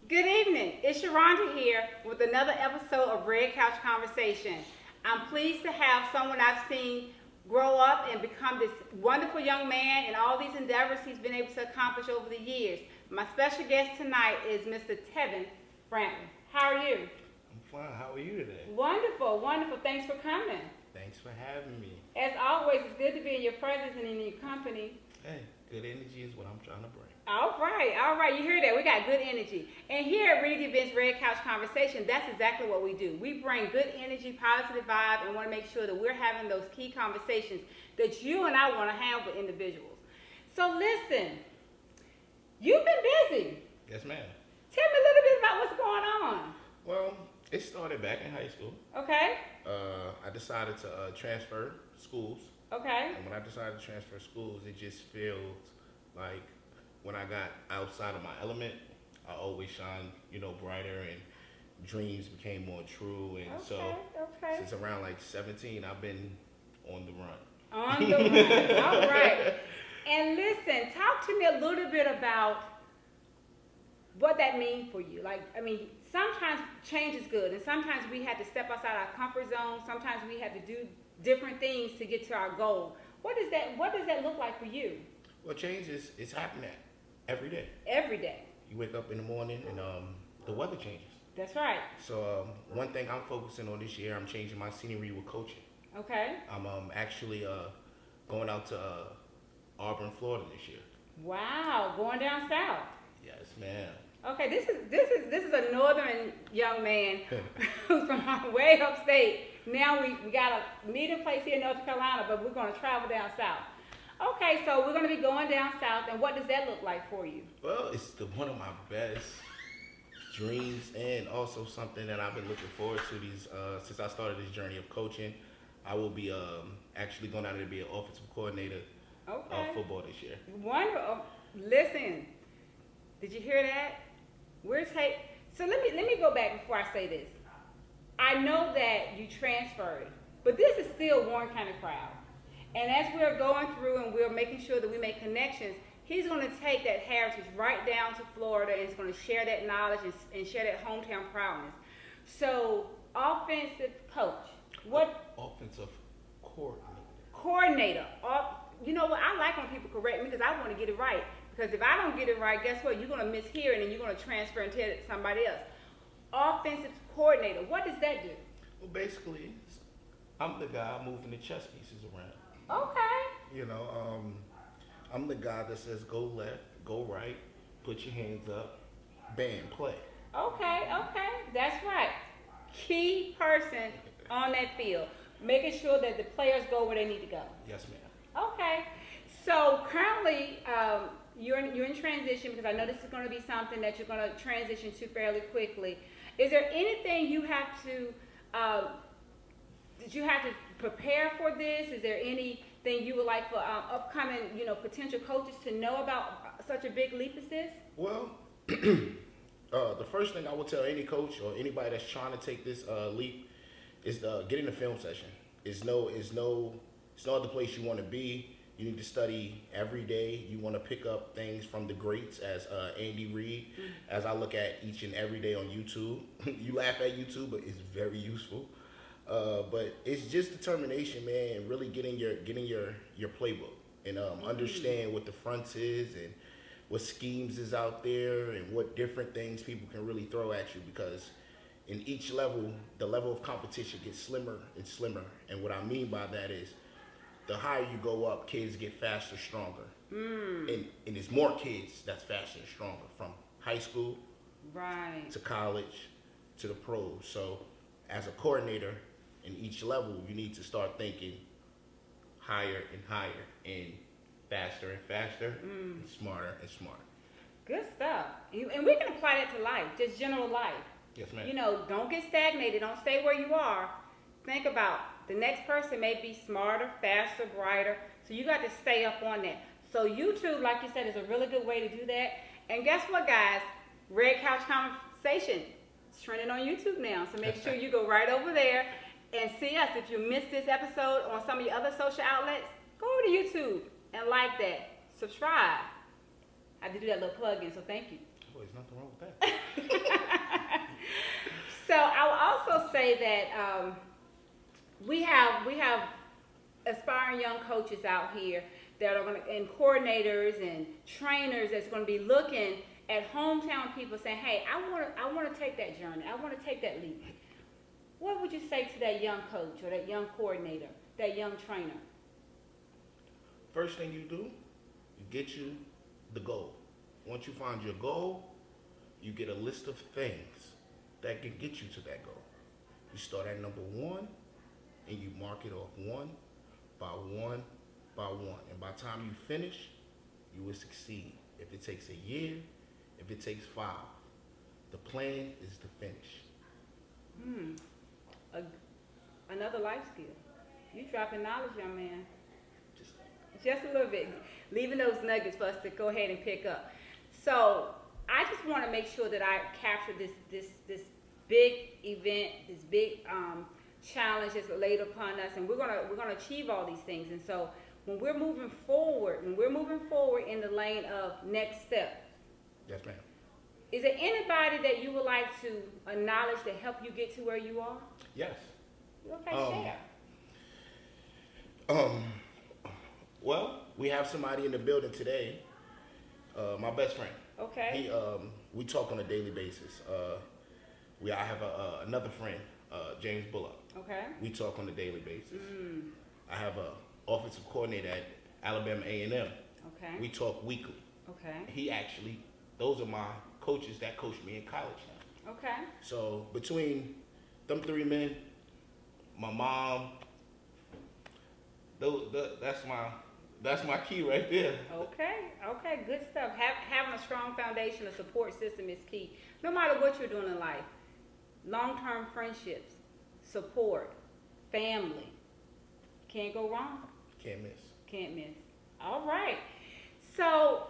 Good evening. It's Sharonda here with another episode of Red Couch Conversation. I'm pleased to have someone I've seen grow up and become this wonderful young man and all these endeavors he's been able to accomplish over the years. My special guest tonight is Mr. Tevin Brantley. How are you? I'm fine. How are you today? Wonderful, wonderful. Thanks for coming. Thanks for having me. As always, it's good to be in your presence and in your company. Hey, good energy is what I'm trying to bring. All right. You hear that? We got good energy. And here at Reading Events Red Couch Conversation, that's exactly what we do. We bring good energy, positive vibe, and want to make sure that we're having those key conversations that you and I want to have with individuals. So listen, you've been busy. Yes, ma'am. Tell me a little bit about what's going on. Well, it started back in high school. Okay. I decided to transfer schools. Okay. And when I decided to transfer schools, it just feels like when I got outside of my element, I always shined, brighter, and dreams became more true. And Okay. since around like 17, I've been on the run. On the run. All right. And listen, talk to me a little bit about what that means for you. Sometimes change is good, and sometimes we have to step outside our comfort zone. Sometimes we have to do different things to get to our goal. What does that look like for you? Well, change is happening every day. Every day. You wake up in the morning and the weather changes. That's right. So one thing I'm focusing on this year, I'm changing my scenery with coaching. Okay. I'm actually going out to Auburn, Florida this year. Wow, going down south. Yes, ma'am. Okay, this is a northern young man who's from way upstate. Now we got a meeting place here in North Carolina, but we're going to travel down south. Okay, so we're going to be going down south, and what does that look like for you? Well, it's one of my best dreams, and also something that I've been looking forward to since I started this journey of coaching. I will be actually going out there to be an offensive coordinator of football this year. Wonderful. Listen, did you hear that? So let me go back before I say this. I know that you transferred, but this is still Warren County crowd. And as we're going through and we're making sure that we make connections, he's going to take that heritage right down to Florida, and he's going to share that knowledge and share that hometown proudness. So, offensive coach, what? Offensive coordinator. Coordinator. You know what? I like when people correct me because I want to get it right. Because if I don't get it right, guess what? You're going to mishear it and you're going to transfer and tell it to somebody else. Offensive coordinator. What does that do? Well, basically, I'm the guy moving the chess pieces around. Okay. I'm the guy that says go left, go right, put your hands up, bam, play. Okay. That's right. Key person on that field. Making sure that the players go where they need to go. Yes, ma'am. Okay. So currently, you're in transition because I know this is going to be something that you're going to transition to fairly quickly. Is there anything you have to prepare for this? Is there anything you would like for upcoming, potential coaches to know about such a big leap as this? Well, the first thing I would tell any coach or anybody that's trying to take this leap is get in a film session. It's no other place you want to be. You need to study every day. You want to pick up things from the greats as Andy Reid. Mm-hmm. As I look at each and every day on YouTube, you laugh at YouTube, but it's very useful. But it's just determination, man, and really getting your playbook and understand what the fronts is and what schemes is out there and what different things people can really throw at you, because in each level, the level of competition gets slimmer and slimmer. And what I mean by that is the higher you go up, kids get faster, stronger. And there's more kids that's faster and stronger from high school to college to the pros. So as a coordinator in each level, you need to start thinking higher and higher and faster and smarter and smarter. Good stuff. And we can apply that to life, just general life. Yes, ma'am. Don't get stagnated. Don't stay where you are. Think about the next person may be smarter, faster, brighter. So you got to stay up on that. So YouTube, like you said, is a really good way to do that. And guess what, guys? Red Couch Conversation is trending on YouTube now. So make sure you go right over there and see us. If you missed this episode on some of your other social outlets, go over to YouTube and like that. Subscribe. I had to do that little plug-in, so thank you. Oh, there's nothing wrong with that. So I will also say that we have aspiring young coaches out here that are going to, and coordinators and trainers that's going to be looking at hometown people saying, hey, I want to take that journey. I want to take that leap. What would you say to that young coach or that young coordinator, that young trainer? First thing you do, you get you the goal. Once you find your goal, you get a list of things that can get you to that goal. You start at number one, and you mark it off one by one by one. And by the time you finish, you will succeed. If it takes a year, if it takes 5, the plan is to finish. Another life skill. You dropping knowledge, young man. Just a little bit. Leaving those nuggets for us to go ahead and pick up. So I just want to make sure that I capture this big event, this big challenge that's laid upon us, and we're gonna achieve all these things. And so when we're moving forward in the lane of next step. Yes, ma'am. Is there anybody that you would like to acknowledge to help you get to where you are? Yes. Okay, share. Well, we have somebody in the building today. My best friend. Okay. We talk on a daily basis. I have another friend, James Bullock. Okay. We talk on a daily basis. I have a offensive coordinator at Alabama A&M. Okay. We talk weekly. Okay. Those are my coaches that coach me in college now. Okay. So between them 3 men, my mom, that's my key right there. Okay, good stuff. Having a strong foundation, a support system is key. No matter what you're doing in life, long-term friendships, support, family, can't go wrong. Can't miss. All right. So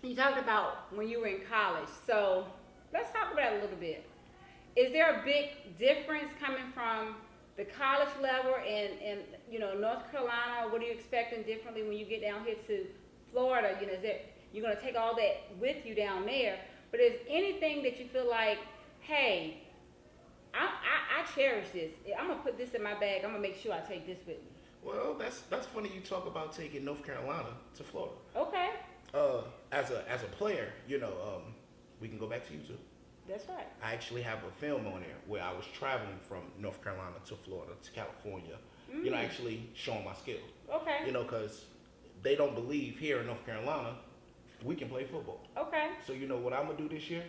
you talked about when you were in college. So let's talk about it a little bit. Is there a big difference coming from the college level and North Carolina? What are you expecting differently when you get down here to Florida? Is that you're going to take all that with you down there? But is anything that you feel like, hey, I cherish this. I'm going to put this in my bag. I'm going to make sure I take this with me. Well, that's funny you talk about taking North Carolina to Florida. Okay. As a player, we can go back to you too. That's right. I actually have a film on there where I was traveling from North Carolina to Florida to California. Actually showing my skill. Okay. Because they don't believe here in North Carolina we can play football. Okay. So you know what I'm gonna do this year?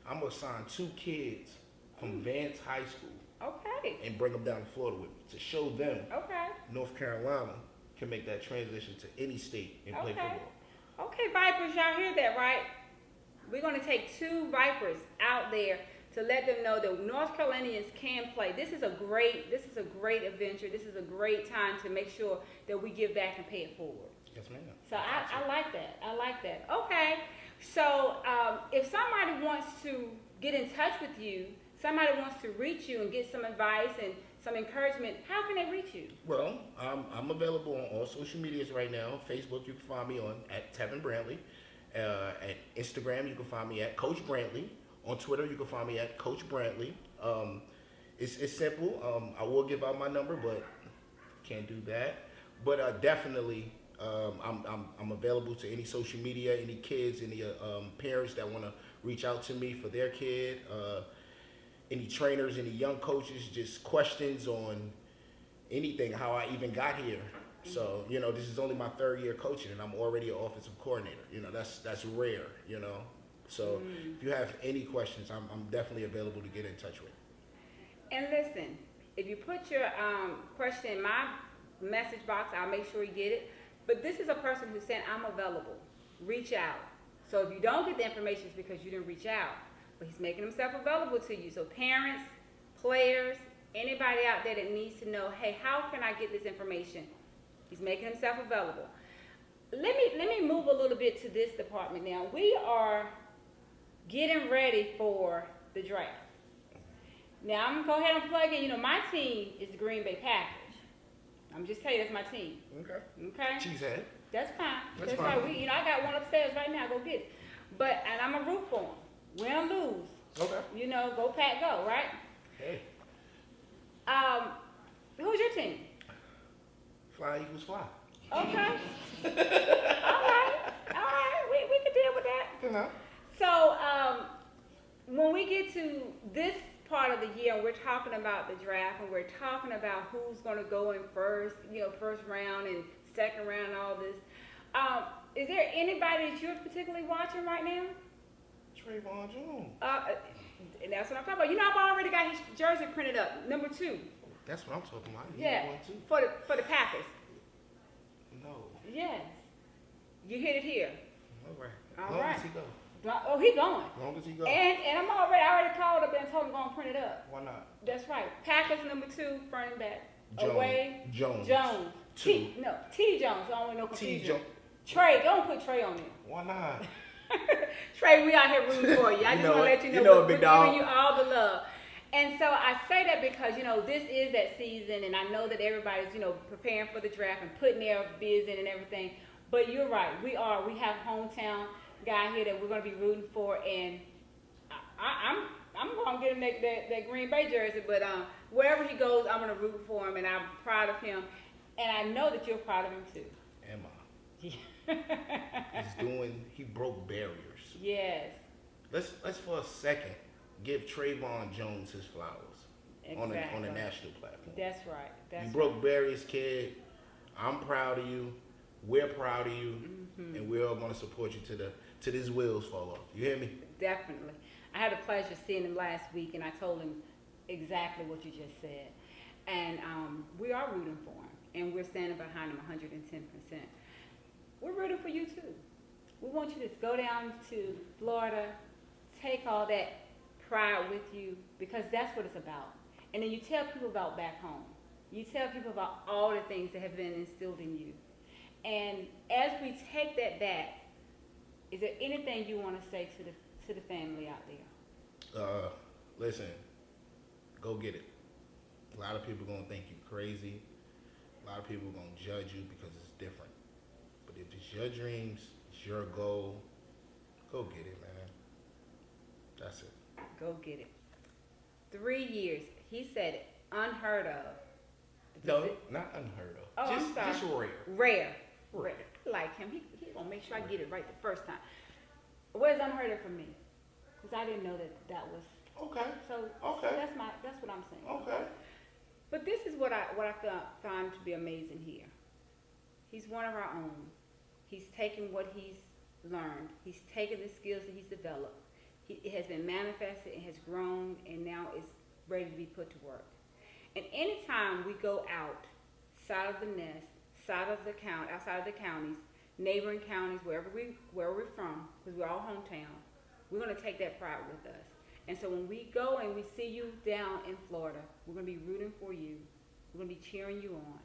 I'm gonna sign 2 kids from Vance High School. Okay. And bring them down to Florida with me to show them Okay. North Carolina can make that transition to any state and play football. Okay, Vipers, y'all hear that, right? We're going to take 2 Vipers out there to let them know that North Carolinians can play. This is a great adventure. This is a great time to make sure that we give back and pay it forward. Yes, ma'am. So I like that. Okay. So if somebody wants to get in touch with you, somebody wants to reach you and get some advice and some encouragement, how can they reach you? Well, I'm available on all social medias right now. Facebook, you can find me on at Tevin Brantley. At Instagram, you can find me at Coach Brantley. On Twitter, you can find me at Coach Brantley. It's simple. I will give out my number, but can't do that. But definitely, I'm available to any social media, any kids, any parents that want to reach out to me for their kid. Any trainers, any young coaches, just questions on anything, how I even got here. So, this is only my 3rd year coaching and I'm already an offensive coordinator. That's rare, So if you have any questions, I'm definitely available to get in touch with. And listen, if you put your question in my message box, I'll make sure you get it. But this is a person who said, I'm available. Reach out. So if you don't get the information, it's because you didn't reach out. But he's making himself available to you. So parents, players, anybody out there that needs to know, hey, how can I get this information? He's making himself available. Let me move a little bit to this department now. We are getting ready for the draft. Now I'm gonna go ahead and plug in. My team is the Green Bay Packers. I'm just telling you that's my team. Okay. Cheesehead. That's fine. That's fine. fine. I got one upstairs right now. Go get it. And I'm a root for them. Win or lose. Okay. go Pack, go, right? Hey, Who's your team? fly Eagles fly. Okay. All right. We can deal with that. You know. So, when we get to this part of the year, and we're talking about the draft, and we're talking about who's going to go in first, first round and second round, and all this. Is there anybody that you're particularly watching right now? Trayvon Jones. And that's what I'm talking about. I've already got his jersey printed up, number 2. That's what I'm talking about. He Yeah, one too. for the Packers. No. Yes. You hit it here. All right. All Long right. as he go. Oh, he going. Long as he go. And I already called up and told him going to print it up. Why not? That's right. Packers number 2, running back. Jones. Away. Jones. T Jones. I don't want no T confusion. Jones. Trey. Don't put Trey on there. Why not? Trey, we out here rooting for you. I just want to let you know, we're big dog. giving you all the love. And so I say that because, this is that season, and I know that everybody's, preparing for the draft and putting their bids in and everything. But you're right. We have a hometown guy here that we're going to be rooting for, and I'm going to get him that Green Bay jersey, but wherever he goes, I'm going to root for him, and I'm proud of him. And I know that you're proud of him, too. Am I? He broke barriers. Yes. Let's for a second give Trayvon Jones his flowers on a national platform. That's right. You broke barriers, kid. I'm proud of you. We're proud of you, and we're all going to support you till these wheels fall off. You hear me? Definitely. I had the pleasure of seeing him last week, and I told him exactly what you just said. And we are rooting for him, and we're standing behind him 110%. We're rooting for you, too. We want you to go down to Florida, take all that pride with you, because that's what it's about. And then you tell people about back home. You tell people about all the things that have been instilled in you. And as we take that back, is there anything you want to say to the family out there? Listen, go get it. A lot of people are going to think you crazy. A lot of people are going to judge you because it's different. But if it's your dreams, it's your goal, go get it, man. That's it. Go get it. 3 years. He said it. Unheard of. No, not unheard of. Oh, I'm sorry. Just rare. Rare. I like him. He gonna make sure I get it right the first time. What is unheard of for me? Because I didn't know that was. Okay. So Okay. that's what I'm saying. Okay. But this is what I found to be amazing here. He's one of our own. He's taken what he's learned. He's taken the skills that he's developed. It has been manifested, it has grown, and now it's ready to be put to work. And anytime we go outside of the nest, outside of the counties, neighboring counties, where we're from, because we're all hometown, we're going to take that pride with us. And so when we go and we see you down in Florida, we're going to be rooting for you. We're going to be cheering you on.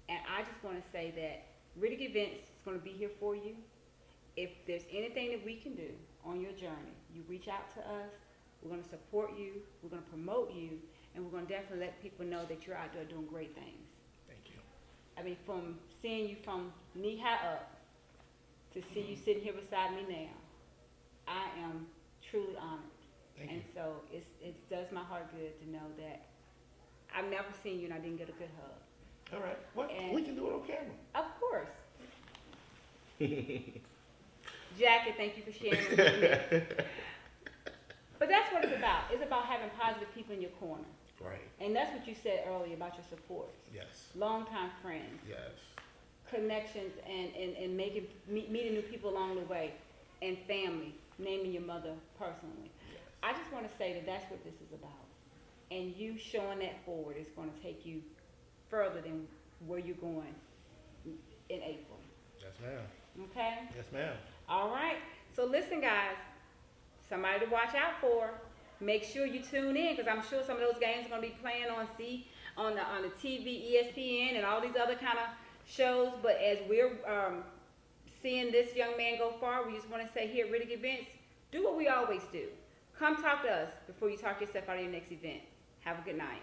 And I just want to say that Riddick Events is going to be here for you. If there's anything that we can do on your journey, you reach out to us. We're going to support you. We're going to promote you. And we're going to definitely let people know that you're out there doing great things. Thank you. I mean, from seeing you from knee high up to see you sitting here beside me now, I am truly honored. Thank And you. so it does my heart good to know that I've never seen you and I didn't get a good hug. All right. What? And- We can do it on camera. Of course. Jackie, thank you for sharing with me. But that's what it's about. It's about having positive people in your corner. Right. And that's what you said earlier about your supporters. Yes. Longtime friends, Yes. connections, and meeting new people along the way, and family, naming your mother personally. Yes. I just want to say that that's what this is about. And you showing that forward is going to take you further than where you're going in April. Yes, ma'am. Okay? Yes, ma'am. All right. So listen, guys. Somebody to watch out for. Make sure you tune in, because I'm sure some of those games are going to be playing on the TV, ESPN, and all these other kind of shows. But as we're seeing this young man go far, we just want to say here at Riddick Events, do what we always do. Come talk to us before you talk yourself out of your next event. Have a good night.